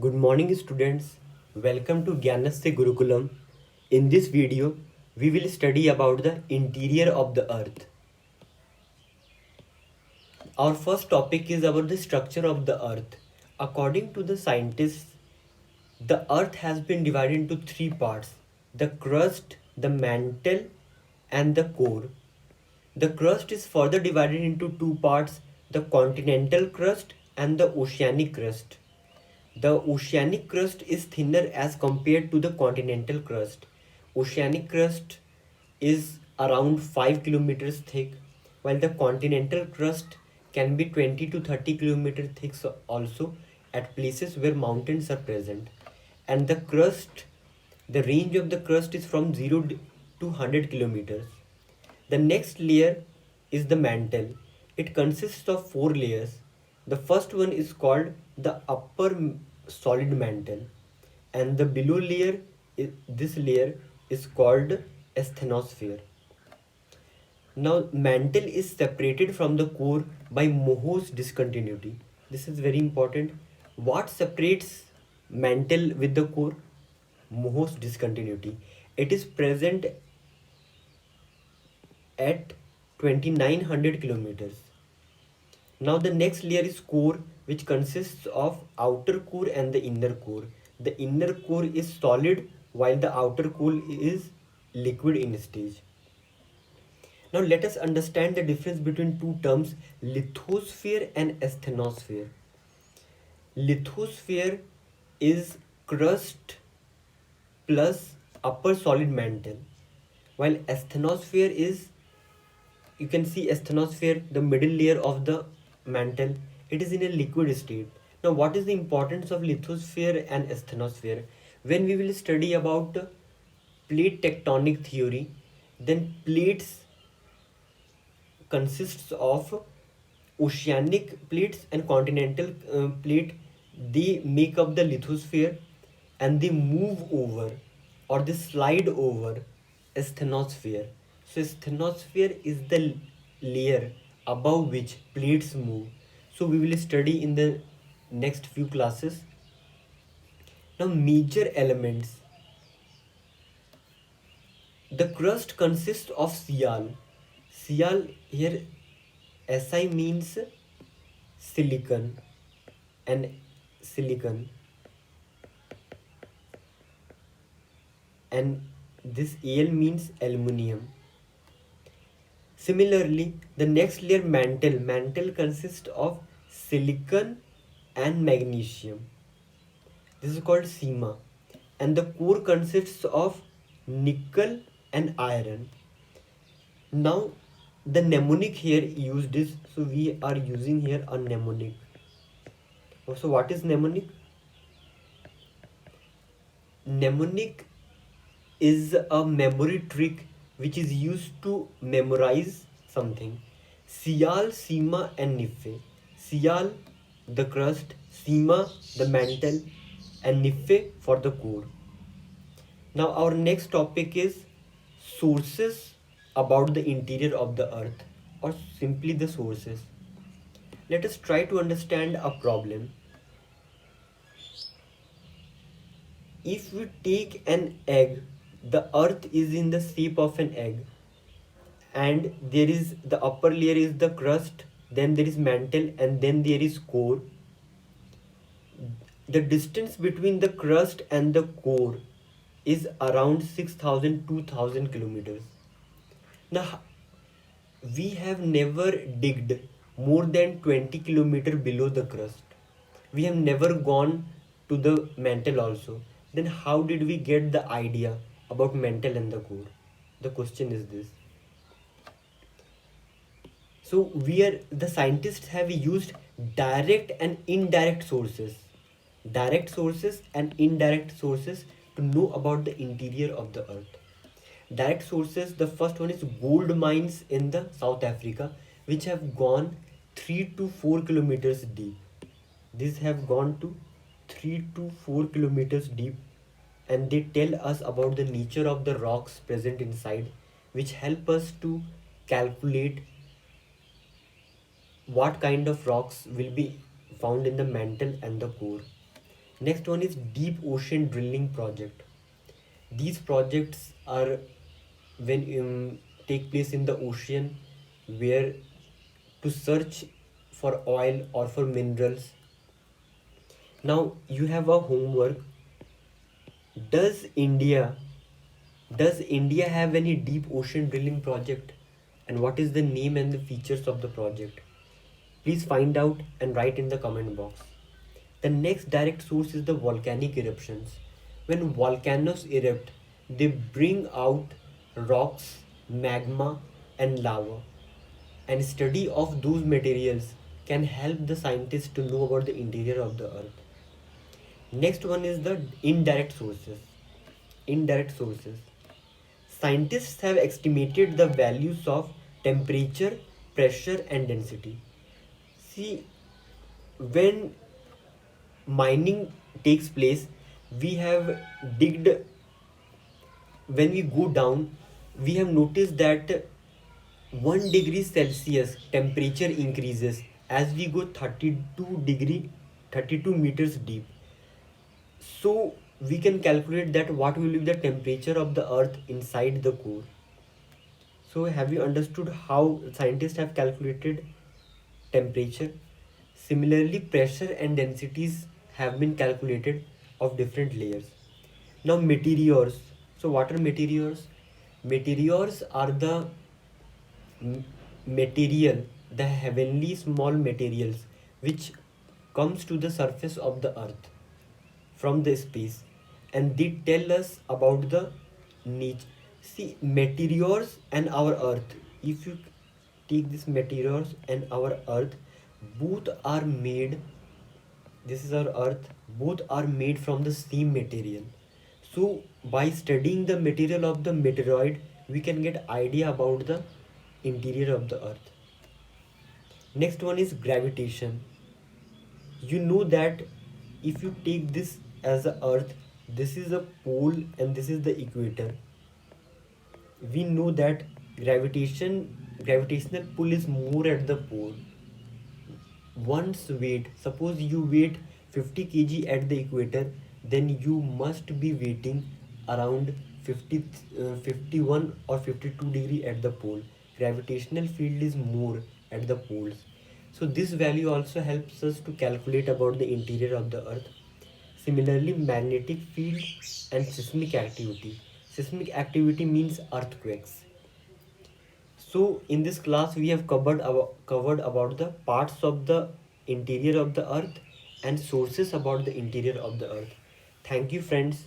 Good morning students. Welcome to Gyanasya Gurukulam. In this video, we will study about the interior of the earth. Our first topic is about the structure of the earth. According to the scientists, the earth has been divided into three parts: the crust, the mantle, and the core. The crust is further divided into two parts: the continental crust and the oceanic crust. The oceanic crust is thinner as compared to the continental crust. Oceanic crust is around 5 kilometers thick, while the continental crust can be 20 to 30 kilometers thick also at places where mountains are present. And the range of the crust is from 0 to 100 kilometers. The next layer is the mantle. It consists of four layers. The first one is called the solid mantle, and the below layer this layer is called asthenosphere. Now, mantle is separated from the core by Mohs discontinuity. This is very important. What separates mantle with the core? Mohs discontinuity. It is present at 2900 kilometers. Now the next layer is core, which consists of outer core and the inner core. The inner core is solid while the outer core is liquid in stage. Now let us understand the difference between two terms, lithosphere and asthenosphere. Lithosphere is crust plus upper solid mantle, while asthenosphere is, you can see asthenosphere, the middle layer of the mantle, it is in a liquid state. Now what is the importance of lithosphere and asthenosphere? When we will study about plate tectonic theory, then plates consists of oceanic plates and continental plate. They make up the lithosphere, and they move over or they slide over asthenosphere. So asthenosphere is the layer above which plates move. So we will study in the next few classes. Now major elements. The crust consists of sial. Sial here, Si means silicon, and silicon, and this Al means aluminium. Similarly, the next layer, mantle. Mantle consists of silicon and magnesium. This is called sima. And the core consists of nickel and iron. Now, the mnemonic here used is, so we are using here a mnemonic. So what is mnemonic? Mnemonic is a memory trick which is used to memorize something. Sial, Sima, and Niffe. Sial, the crust, Sima, the mantle, and Niffe for the core. Now, our next topic is sources about the interior of the earth, or simply the sources. Let us try to understand a problem. If we take an egg, the earth is in the shape of an egg, and there is the upper layer is the crust, then there is mantle, and then there is core. The distance between the crust and the core is around 6,000 2,000 kilometers. Now we have never digged more than 20 kilometer below the crust. We have never gone to the mantle also. Then how did we get the idea about mantle and the core? The question is this. So the scientists have used direct and indirect sources. Direct sources and indirect sources to know about the interior of the earth. Direct sources, the first one is gold mines in the South Africa, which have gone 3 to 4 kilometers deep. These have gone to 3 to 4 kilometers deep, and they tell us about the nature of the rocks present inside, which help us to calculate what kind of rocks will be found in the mantle and the core. Next one is deep ocean drilling project. These projects are when take place in the ocean, where to search for oil or for minerals. Now you have a homework. Does India does India have any deep ocean drilling project? And what is the name and the features of the project? Please find out and write in the comment box. The next direct source is the volcanic eruptions. When volcanoes erupt, they bring out rocks, magma, and lava. And study of those materials can help the scientists to know about the interior of the earth. Next one is the indirect sources. Indirect sources. Scientists have estimated the values of temperature, pressure, and density. See, when mining takes place, we have digged, when we go down, we have noticed that 1 degree Celsius temperature increases as we go 32 meters deep. So we can calculate that what will be the temperature of the earth inside the core. So have you understood how scientists have calculated temperature? Similarly, pressure and densities have been calculated of different layers. Now meteors. So what are meteors? Meteors are the material, the heavenly small materials which comes to the surface of the earth from the space, and they tell us about the niche. See, meteors and our earth, if you take this meteors and our earth, both are made, this is our earth, both are made from the same material. So by studying the material of the meteoroid, we can get idea about the interior of the earth. Next one is gravitation. You know that if you take this as a earth, this is a pole and this is the equator. We know that gravitational pull is more at the pole. Once weight, suppose you weight 50 kg at the equator, then you must be weighting around 51 or 52 degree at the pole. Gravitational field is more at the poles. So this value also helps us to calculate about the interior of the earth. Similarly, magnetic field and seismic activity. Seismic activity means earthquakes. So in this class we have covered about the parts of the interior of the earth and sources about the interior of the earth. Thank you friends.